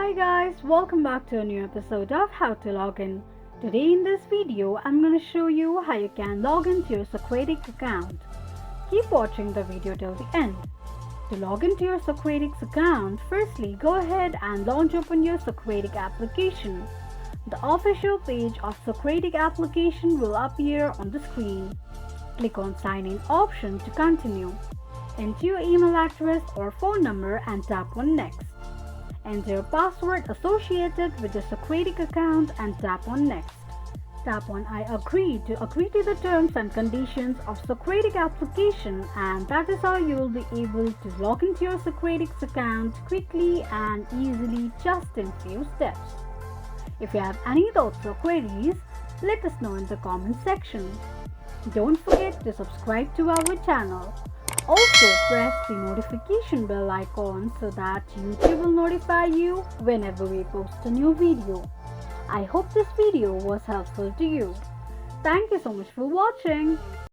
Hi guys, welcome back to a new episode of How to Log In. Today in this video, I'm going to show you how you can log into your Socratic account. Keep watching the video till the end. To log into your Socratic account, firstly go ahead and launch open your Socratic application. The official page of Socratic application will appear on the screen. Click on Sign In option to continue. Enter your email address or phone number and tap on Next. Enter your password associated with the Socratic account and tap on Next. Tap on I agree to the terms and conditions of Socratic application, and that is how you will be able to log into your Socratic account quickly and easily just in few steps. If you have any doubts or queries, let us know in the comment section. Don't forget to subscribe to our channel. Also press the notification bell icon so that YouTube will notify you whenever we post a new video. I hope this video was helpful to you. Thank you so much for watching.